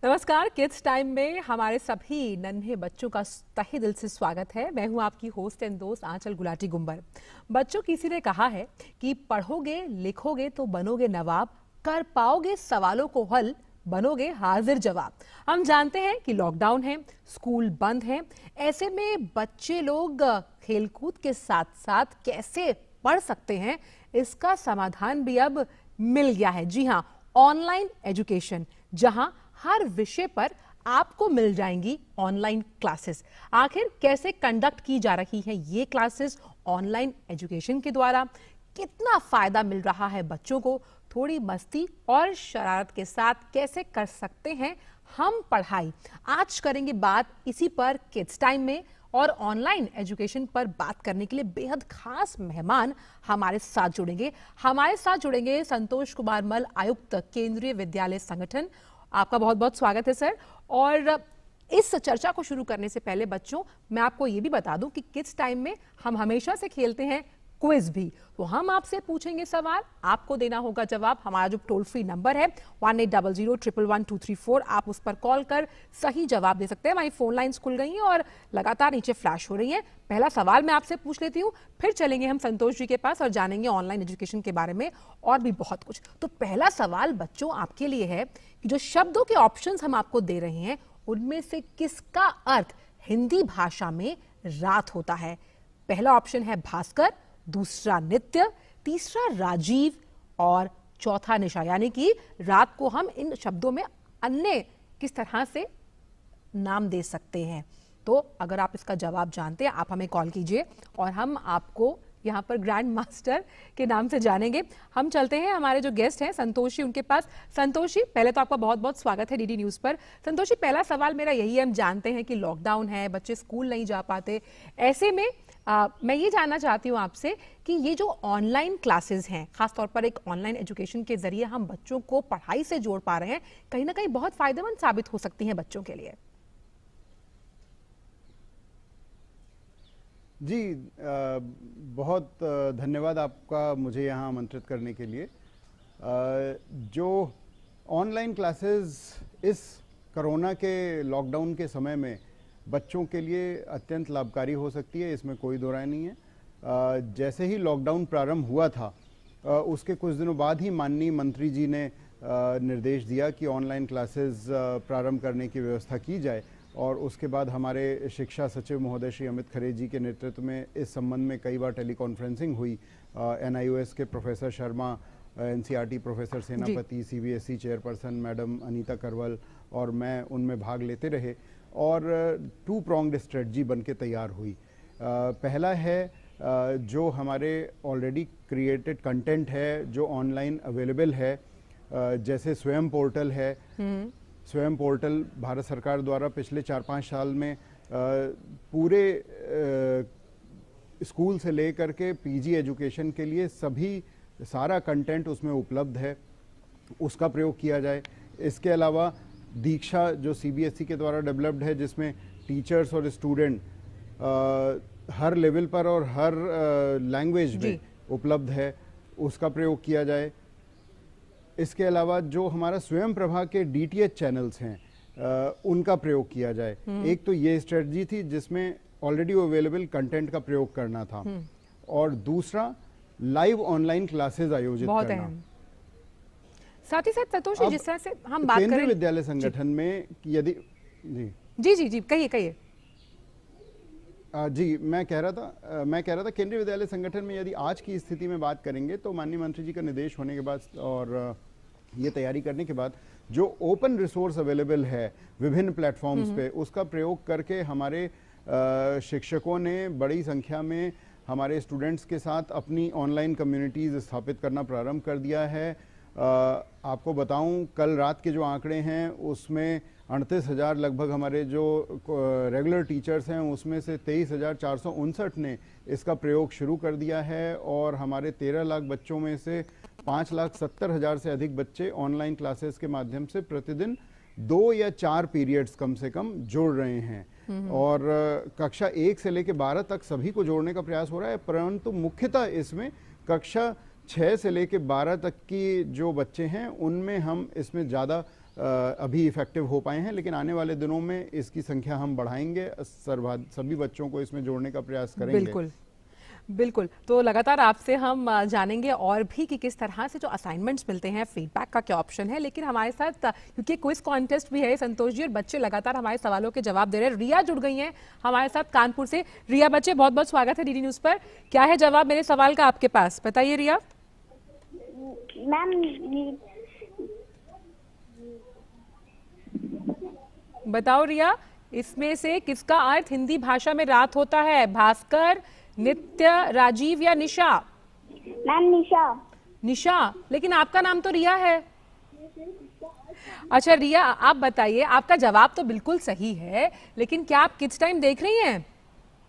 नमस्कार। Kids time में हमारे सभी नन्हे बच्चों का तहे दिल से स्वागत है। मैं हूं आपकी होस्ट एंड दोस्त आंचल गुलाटी गुंबर। बच्चों, किसी ने कहा है कि पढ़ोगे लिखोगे तो बनोगे नवाब, कर पाओगे सवालों को हल, बनोगे हाजिर जवाब। हम जानते हैं कि लॉकडाउन है, स्कूल बंद है, ऐसे में बच्चे लोग खेलकूद के साथ साथ कैसे पढ़ सकते हैं, इसका समाधान भी अब मिल गया है। जी हाँ, ऑनलाइन एजुकेशन, जहां हर विषय पर आपको मिल जाएंगी ऑनलाइन क्लासेस। आखिर कैसे कंडक्ट की जा रही है ये क्लासेस ऑनलाइन एजुकेशन के द्वारा, कितना फायदा मिल रहा है बच्चों को, थोड़ी मस्ती और शरारत के साथ कैसे कर सकते हैं हम पढ़ाई, आज करेंगे बात इसी पर किड्स टाइम में। और ऑनलाइन एजुकेशन पर बात करने के लिए बेहद खास मेहमान हमारे साथ जुड़ेंगे संतोष कुमार मल, आयुक्त केंद्रीय विद्यालय संगठन। आपका बहुत बहुत स्वागत है सर। और इस चर्चा को शुरू करने से पहले बच्चों, मैं आपको ये भी बता दूं कि किड्स टाइम में हम हमेशा से खेलते हैं क्विज भी। तो हम आपसे पूछेंगे सवाल, आपको देना होगा जवाब। हमारा जो टोल फ्री नंबर है 1800-111-234, आप उस पर कॉल कर सही जवाब दे सकते हैं। हमारी फोन लाइंस खुल गई हैं और लगातार नीचे फ्लैश हो रही हैं। पहला सवाल मैं आपसे पूछ लेती हूँ, फिर चलेंगे हम संतोष जी के पास और जानेंगे ऑनलाइन एजुकेशन के बारे में और भी बहुत कुछ। तो पहला सवाल बच्चों आपके लिए है कि जो शब्दों के ऑप्शंस हम आपको दे रहे हैं, उनमें से किसका अर्थ हिंदी भाषा में रात होता है? पहला ऑप्शन है भास्कर, दूसरा नित्य, तीसरा राजीव और चौथा निशा। यानी कि रात को हम इन शब्दों में अन्य किस तरह से नाम दे सकते हैं। तो अगर आप इसका जवाब जानते हैं, आप हमें कॉल कीजिए और हम आपको यहाँ पर ग्रैंड मास्टर के नाम से जानेंगे। हम चलते हैं हमारे जो गेस्ट हैं संतोष जी, उनके पास। संतोष जी, पहले तो आपका बहुत बहुत स्वागत है डीडी न्यूज़ पर। संतोष जी, पहला सवाल मेरा यही है, हम जानते हैं कि लॉकडाउन है, बच्चे स्कूल नहीं जा पाते, ऐसे में मैं ये जानना चाहती हूँ आपसे कि ये जो ऑनलाइन क्लासेस हैं, खासतौर पर एक ऑनलाइन एजुकेशन के जरिए हम बच्चों को पढ़ाई से जोड़ पा रहे हैं, कहीं ना कहीं बहुत फायदेमंद साबित हो सकती हैं बच्चों के लिए। जी, बहुत धन्यवाद आपका मुझे यहाँ आमंत्रित करने के लिए। जो ऑनलाइन क्लासेस इस कोरोना के लॉकडाउन के समय में बच्चों के लिए अत्यंत लाभकारी हो सकती है, इसमें कोई दो राय नहीं है। जैसे ही लॉकडाउन प्रारंभ हुआ था, उसके कुछ दिनों बाद ही माननीय मंत्री जी ने निर्देश दिया कि ऑनलाइन क्लासेस प्रारंभ करने की व्यवस्था की जाए। और उसके बाद हमारे शिक्षा सचिव महोदय श्री अमित खरे जी के नेतृत्व में इस संबंध में कई बार टेलीकॉन्फ्रेंसिंग हुई। NIOS के प्रोफेसर शर्मा, NCERT प्रोफेसर सेनापति, CBSE चेयरपर्सन मैडम अनीता करवल और मैं उनमें भाग लेते रहे और 2 pronged स्ट्रेटजी बन के तैयार हुई। पहला है जो हमारे ऑलरेडी क्रिएटेड कंटेंट है जो ऑनलाइन अवेलेबल है, जैसे स्वयं पोर्टल है। स्वयं पोर्टल भारत सरकार द्वारा पिछले 4-5 साल में पूरे स्कूल से लेकर के PG एजुकेशन के लिए सारा कंटेंट उसमें उपलब्ध है, उसका प्रयोग किया जाए। इसके अलावा दीक्षा जो CBSE के द्वारा डेवलप्ड है, जिसमें टीचर्स और स्टूडेंट हर लेवल पर और हर लैंग्वेज में उपलब्ध है, उसका प्रयोग किया जाए। इसके अलावा जो हमारा स्वयं प्रभा के DTH चैनल्स हैं, उनका प्रयोग किया जाए। एक तो ये स्ट्रेटजी थी जिसमें ऑलरेडी अवेलेबल कंटेंट का प्रयोग करना था, और दूसरा लाइव ऑनलाइन क्लासेस आयोजित करना। साथ ही साथ संतोष जी, जिस तरह से हम बात करें केंद्रीय विद्यालय संगठन में, यदि जी कहिए। जी, मैं कह रहा था केंद्रीय विद्यालय संगठन में यदि आज की स्थिति में बात करेंगे तो माननीय मंत्री जी का निर्देश होने के बाद और ये तैयारी करने के बाद जो ओपन रिसोर्स अवेलेबल है विभिन्न प्लेटफॉर्म्स पे, उसका प्रयोग करके हमारे शिक्षकों ने बड़ी संख्या में हमारे स्टूडेंट्स के साथ अपनी ऑनलाइन कम्युनिटीज़ स्थापित करना प्रारंभ कर दिया है। आपको बताऊं, कल रात के जो आंकड़े हैं उसमें 38,000 लगभग हमारे जो रेगुलर टीचर्स हैं उसमें से 23,459 ने इसका प्रयोग शुरू कर दिया है, और हमारे 13 लाख बच्चों में से 5,70,000 से अधिक बच्चे ऑनलाइन क्लासेस के माध्यम से प्रतिदिन 2 या 4 पीरियड्स कम से कम जोड़ रहे हैं। और कक्षा 1 से लेकर 12 तक सभी को जोड़ने का प्रयास हो रहा है, परंतु मुख्यतः इसमें कक्षा 6 से लेके 12 तक की जो बच्चे हैं उनमें हम इसमें ज़्यादा अभी इफेक्टिव हो पाए हैं, लेकिन आने वाले दिनों में इसकी संख्या हम बढ़ाएंगे, सभी बच्चों को इसमें जोड़ने का प्रयास करेंगे। बिल्कुल बिल्कुल। तो लगातार आपसे हम जानेंगे और भी कि किस तरह से जो असाइनमेंट्स मिलते हैं, फीडबैक का क्या ऑप्शन है। लेकिन हमारे साथ क्योंकि क्विज कॉन्टेस्ट भी है संतोष जी, और बच्चे लगातार हमारे सवालों के जवाब दे रहे हैं। रिया जुड़ गई हैं हमारे साथ कानपुर से। रिया बच्चे, बहुत बहुत स्वागत है डीडी न्यूज़ पर। क्या है जवाब मेरे सवाल का आपके पास, बताइए रिया। मैम बताओ रिया, इसमें से किसका अर्थ हिंदी भाषा में रात होता है? भास्कर, नित्य, राजीव या निशा? मैम निशा। निशा, लेकिन आपका नाम तो रिया है। अच्छा रिया, आप बताइए, आपका जवाब तो बिल्कुल सही है, लेकिन क्या आप किड्स टाइम देख रही हैं?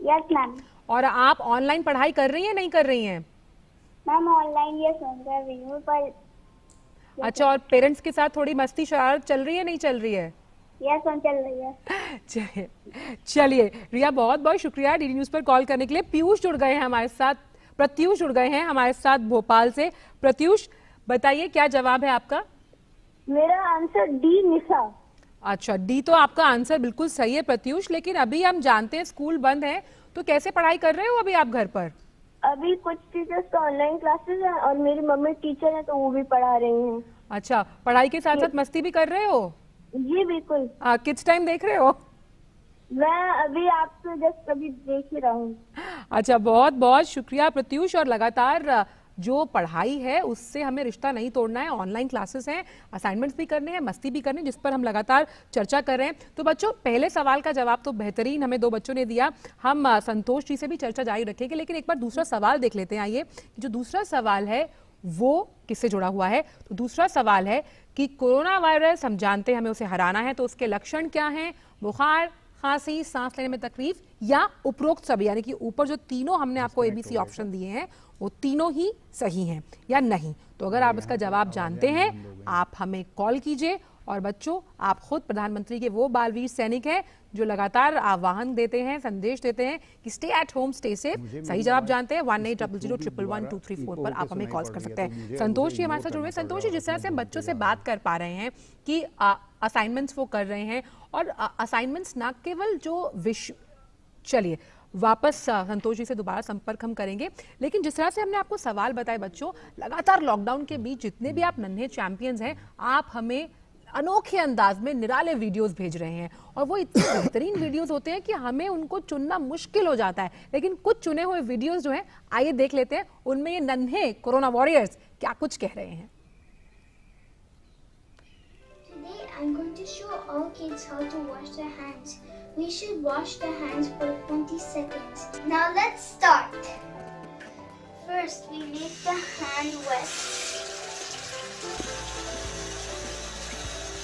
Yes ma'am. और आप ऑनलाइन पढ़ाई कर रही हैं, नहीं कर रही हैं? मैम ऑनलाइन ये सुन कर रही हूँ पर। अच्छा, और पेरेंट्स के साथ थोड़ी मस्ती शरारत चल रही है, नहीं चल रही है? यस मैम चल रही है। चलिए रिया, बहुत बहुत शुक्रिया डीडी न्यूज़ पर कॉल करने के लिए। पीयूष जुड़ गए हैं हमारे साथ, प्रत्यूष जुड़ गए हैं हमारे साथ भोपाल से। प्रत्यूष बताइए, क्या जवाब है आपका? मेरा आंसर डी निशा। अच्छा, डी तो आपका आंसर बिल्कुल सही है प्रत्यूष, लेकिन अभी हम जानते हैं स्कूल बंद है, तो कैसे पढ़ाई कर रहे हो अभी आप घर पर? अभी कुछ टीचर्स तो ऑनलाइन क्लासेस हैं और मेरी मम्मी टीचर है तो वो भी पढ़ा रही हैं। अच्छा, पढ़ाई के साथ साथ मस्ती भी कर रहे हो? जी बिल्कुल। किड्स टाइम देख रहे हो? मैं अभी आपसे जस्ट अभी देख ही रहा हूँ। अच्छा, बहुत बहुत शुक्रिया प्रत्यूष। और लगातार जो पढ़ाई है उससे हमें रिश्ता नहीं तोड़ना है। ऑनलाइन क्लासेस हैं, असाइनमेंट्स भी करने हैं, मस्ती भी करनी है, जिस पर हम लगातार चर्चा कर रहे हैं। तो बच्चों, पहले सवाल का जवाब तो बेहतरीन हमें 2 बच्चों ने दिया। हम संतोष जी से भी चर्चा जारी रखेंगे, लेकिन एक बार दूसरा सवाल देख लेते हैं। आइए, जो दूसरा सवाल है वो किससे जुड़ा हुआ है? तो दूसरा सवाल है कि कोरोना वायरस, हम जानते हैं हमें उसे हराना है, तो उसके लक्षण क्या हैं? बुखार, खांसी, सांस लेने में तकलीफ या उपरोक्त सभी, यानी कि ऊपर जो तीनों हमने आपको एबीसी ऑप्शन दिए हैं वो तीनों ही सही हैं या नहीं? तो अगर आप इसका जवाब जानते हैं, आप हमें कॉल कीजिए। और बच्चों, आप खुद प्रधानमंत्री के वो बालवीर सैनिक हैं जो लगातार आह्वान देते हैं, संदेश देते हैं कि stay at home, stay safe. सही जवाब जानते हैं 180001112334 पर आप हमें कॉल कर सकते हैं। संतोष जी हमारे साथ जुड़े हैं। संतोष जी, जिस तरह से हम बच्चों से बात कर पा रहे हैं कि असाइनमेंट्स वो कर रहे हैं, और असाइनमेंट्स ना केवल जो चलिए वापस संतोष जी से दोबारा संपर्क हम करेंगे, लेकिन जिस तरह से हमने आपको सवाल बताए बच्चों, लगातार लॉकडाउन के बीच जितने भी आप नन्हे चैंपियंस हैं, आप हमें अनोखे अंदाज में निराले वीडियोस भेज रहे हैं, और वो इतने बेहतरीन वीडियोस होते हैं कि हमें उनको चुनना मुश्किल हो जाता है। लेकिन कुछ चुने हुए वीडियोस जो हैं, आइए देख लेते हैं उनमें ये नन्हे कोरोना वॉरियर्स क्या कुछ कह रहे हैं। Today I'm going to show all kids how to wash their hands. We should wash their hands for 20 seconds. Now let's start. First we make the hand wet.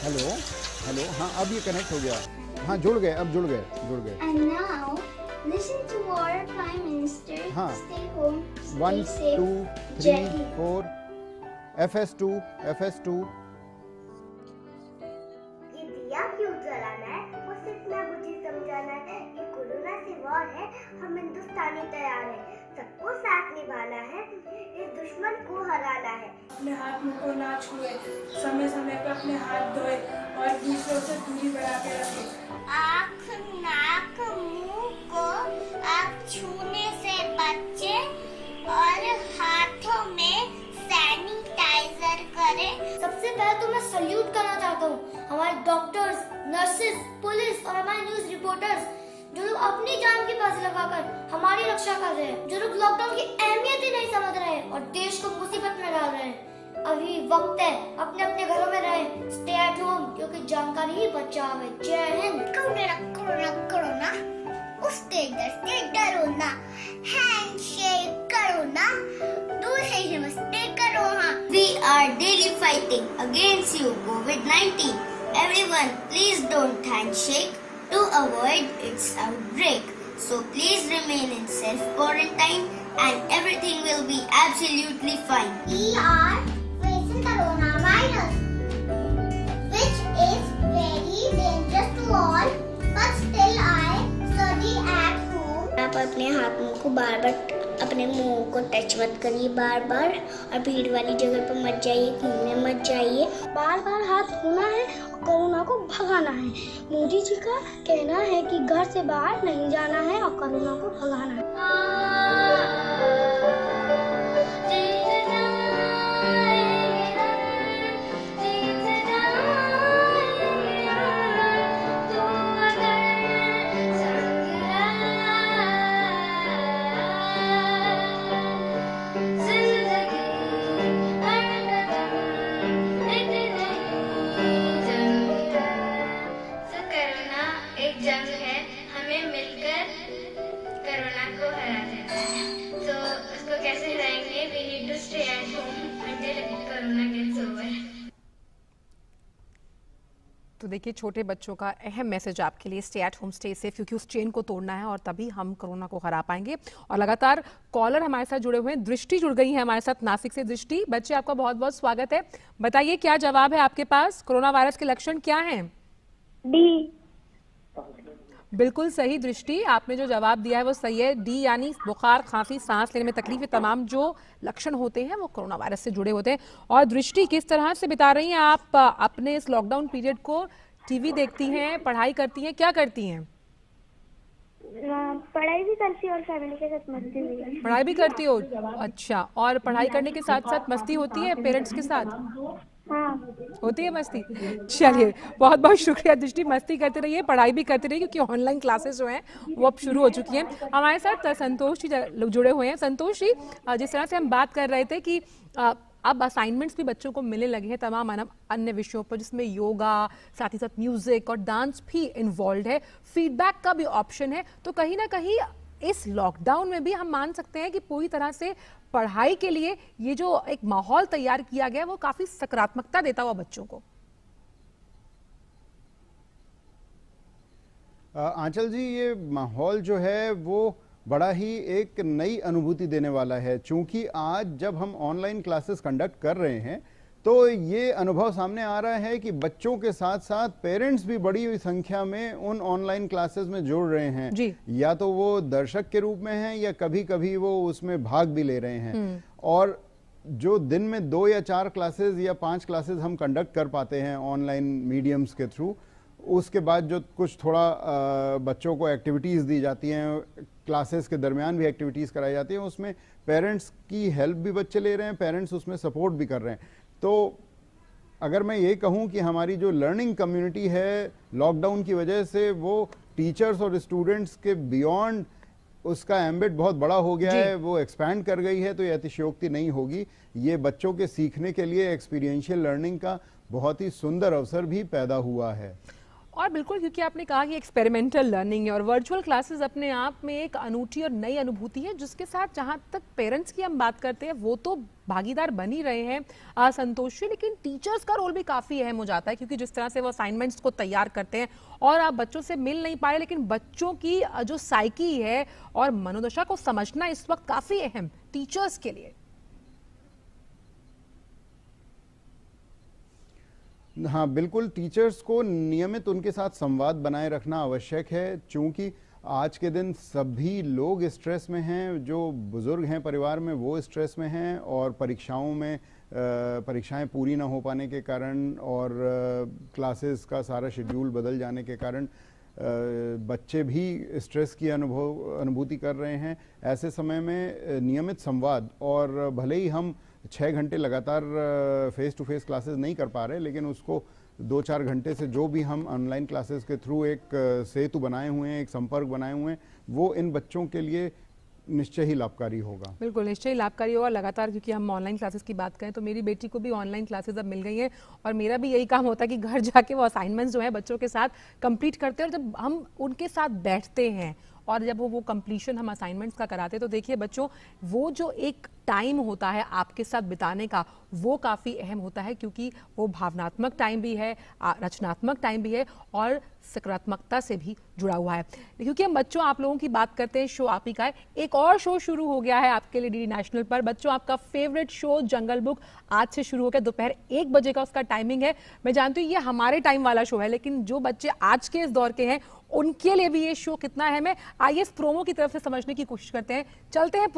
Hello hello, हाँ अब ये connect हो गया। हाँ जुड़ गए, अब जुड़ गए। And now listen to our Prime Minister. हाँ। Stay home, stay 1 safe, 2 3 gently. 4 FS2 FS2। ये दिया क्यों जलाना है? बस इतना मुझे समझाना है। ये कोरोना से वॉर है, हम हिंदुस्तानी तैयार हैं। सबको साथ निभाना है, इस दुश्मन को हराना है। अपने हाथ मुंह को ना छुए, समय समय पर अपने हाथ धोए और दूसरों से दूरी बना के रखें। आँख, नाक, मुंह को आप छूने से बचें और हाथों में सैनिटाइजर करें। सबसे पहले तो मैं सल्यूट करना चाहता हूँ हमारे डॉक्टर्स, नर्सेस, पुलिस और हमारे न्यूज रिपोर्टर्स जो लोग अपनी जान की बाजी लगाकर हमारी रक्षा कर रहे हैं, जो लोग लॉकडाउन की अहमियत ही नहीं समझ रहे हैं और देश को मुसीबत में डाल रहे हैं। अभी वक्त है, अपने अपने घरों में रहें, स्टे एट होम, क्योंकि जानकारी ही बचाव है। जय हिंद। कोरोना उससे डरो ना, हैंडशेक करो ना, दूर से नमस्ते करो। हाँ, We are daily fighting against you, COVID-19. Everyone, please don't handshake to avoid its outbreak. So please remain in self-quarantine and everything will be absolutely fine. we are facing coronavirus, which is very dangerous to all, but still I study at home. आप अपने हाथ मुंह को बार बार अपने मुंह को touch मत करिए बार बार, और भीड़ वाली जगह पर मत जाइए, घूमने मत जाइए। बार बार हाथ धोना है और कोरोना को भगाना है। मोदी जी का कहना है कि घर से बाहर नहीं जाना है और कोरोना को भगाना है। जंग है, हमें मिलकर कोरोना को हराना है। तो उसको कैसे हराएंगे? We need to stay at home until corona gets over। तो देखिए छोटे बच्चों का अहम मैसेज आपके लिए, stay at home, stay safe, क्योंकि उस चेन को तोड़ना है और तभी हम कोरोना को हरा पाएंगे। और लगातार कॉलर हमारे साथ जुड़े हुए हैं। दृष्टि जुड़ गई है हमारे साथ नासिक से। दृष्टि, बच्चे आपका बहुत बहुत स्वागत है। बताइए क्या जवाब है आपके पास, कोरोना वायरस के लक्षण क्या हैं? डी। बिल्कुल सही दृष्टि, आपने जो जवाब दिया है वो सही है। डी यानी बुखार, खांसी, सांस लेने में तकलीफ, ये तमाम जो लक्षण होते हैं वो कोरोना वायरस से जुड़े होते हैं। और दृष्टि, किस तरह से बिता रही हैं आप अपने इस लॉकडाउन पीरियड को? टीवी देखती हैं, पढ़ाई करती हैं, क्या करती हैं? पढ़ाई भी करती और फैमिली के साथ मस्ती भी। पढ़ाई भी करती हो? अच्छा, और पढ़ाई करने के साथ साथ मस्ती होती है पेरेंट्स के साथ? हाँ, होती है मस्ती। चलिए बहुत बहुत शुक्रिया दृष्टि, मस्ती करते रहिए, पढ़ाई भी करते रहिए, क्योंकि ऑनलाइन क्लासेस जो हैं वो अब शुरू हो चुकी हैं। हमारे साथ संतोष जी लोग जुड़े हुए हैं। संतोष जी, जिस तरह से हम बात कर रहे थे कि अब असाइनमेंट्स भी बच्चों को मिलने लगे हैं तमाम अन्य विषयों पर, जिसमें योगा, साथ ही साथ म्यूजिक और डांस भी इन्वॉल्व है, फीडबैक का भी ऑप्शन है। तो कहीं ना कहीं इस लॉकडाउन में भी हम मान सकते हैं कि पूरी तरह से पढ़ाई के लिए ये जो एक माहौल तैयार किया गया वो काफी सकारात्मकता देता हुआ बच्चों को। आंचल जी, ये माहौल जो है वो बड़ा ही एक नई अनुभूति देने वाला है। चूंकि आज जब हम ऑनलाइन क्लासेस कंडक्ट कर रहे हैं तो ये अनुभव सामने आ रहा है कि बच्चों के साथ साथ पेरेंट्स भी बड़ी संख्या में उन ऑनलाइन क्लासेस में जुड़ रहे हैं जी। या तो वो दर्शक के रूप में हैं या कभी कभी वो उसमें भाग भी ले रहे हैं। और जो दिन में 2 या 4 क्लासेस या 5 क्लासेस हम कंडक्ट कर पाते हैं ऑनलाइन मीडियम्स के थ्रू, उसके बाद जो कुछ थोड़ा बच्चों को एक्टिविटीज़ दी जाती हैं, क्लासेस के दरमियान भी एक्टिविटीज़ कराई जाती हैं, उसमें पेरेंट्स की हेल्प भी बच्चे ले रहे हैं, पेरेंट्स उसमें सपोर्ट भी कर रहे हैं। तो अगर मैं ये कहूँ कि हमारी जो लर्निंग कम्युनिटी है लॉकडाउन की वजह से वो टीचर्स और स्टूडेंट्स के बियॉन्ड उसका एम्बिट बहुत बड़ा हो गया है, वो एक्सपैंड कर गई है, तो ये अतिशयोक्ति नहीं होगी। ये बच्चों के सीखने के लिए एक्सपीरियंशियल लर्निंग का बहुत ही सुंदर अवसर भी पैदा हुआ है। और बिल्कुल, क्योंकि आपने कहा कि एक्सपेरिमेंटल लर्निंग है और वर्चुअल क्लासेस अपने आप में एक अनूठी और नई अनुभूति है, जिसके साथ जहां तक पेरेंट्स की हम बात करते हैं वो तो भागीदार बन ही रहे हैं संतोषी, लेकिन टीचर्स का रोल भी काफ़ी अहम हो जाता है, क्योंकि जिस तरह से वो असाइनमेंट्स को तैयार करते हैं और आप बच्चों से मिल नहीं पाए, लेकिन बच्चों की जो साइकी है और मनोदशा को समझना इस वक्त काफ़ी अहम टीचर्स के लिए। हाँ बिल्कुल, टीचर्स को नियमित उनके साथ संवाद बनाए रखना आवश्यक है, चूँकि आज के दिन सभी लोग स्ट्रेस में हैं। जो बुज़ुर्ग हैं परिवार में वो स्ट्रेस में हैं, और परीक्षाओं में परीक्षाएं पूरी ना हो पाने के कारण और क्लासेस का सारा शेड्यूल बदल जाने के कारण बच्चे भी स्ट्रेस की अनुभूति कर रहे हैं। ऐसे समय में नियमित संवाद, और भले ही हम 6 घंटे लगातार फेस टू फेस क्लासेस नहीं कर पा रहे, लेकिन उसको 2-4 घंटे से जो भी हम ऑनलाइन क्लासेस के थ्रू एक सेतु बनाए हुए हैं, एक संपर्क बनाए हुए हैं, वो इन बच्चों के लिए निश्चय ही लाभकारी होगा। बिल्कुल निश्चय ही लाभकारी होगा लगातार, क्योंकि हम ऑनलाइन क्लासेस की बात करें तो मेरी बेटी को भी ऑनलाइन क्लासेस अब मिल गई हैं, और मेरा भी यही काम होता है कि घर जाके वो असाइनमेंट्स जो है बच्चों के साथ कंप्लीट करते हैं। और जब हम उनके साथ बैठते हैं और जब वो कंप्लीशन हम असाइनमेंट्स का कराते हैं, तो देखिए बच्चों, वो जो एक टाइम होता है आपके साथ बिताने का, वो काफ़ी अहम होता है, क्योंकि वो भावनात्मक टाइम भी है, रचनात्मक टाइम भी है और सकारात्मकता से भी जुड़ा हुआ है। क्योंकि हम बच्चों आप लोगों की बात करते हैं, शो आप ही का है, एक और शो शुरू हो गया है आपके लिए डीडी नेशनल पर। बच्चों, आपका फेवरेट शो जंगल बुक आज से शुरू हो गया, दोपहर 1 बजे का उसका टाइमिंग है। मैं जानती हूँ ये हमारे टाइम वाला शो है, लेकिन जो बच्चे आज के इस दौर के हैं उनके लिए भी ये शो कितना अहम है, आइए इस प्रोमो की तरफ से समझने की कोशिश करते हैं। चलते हैं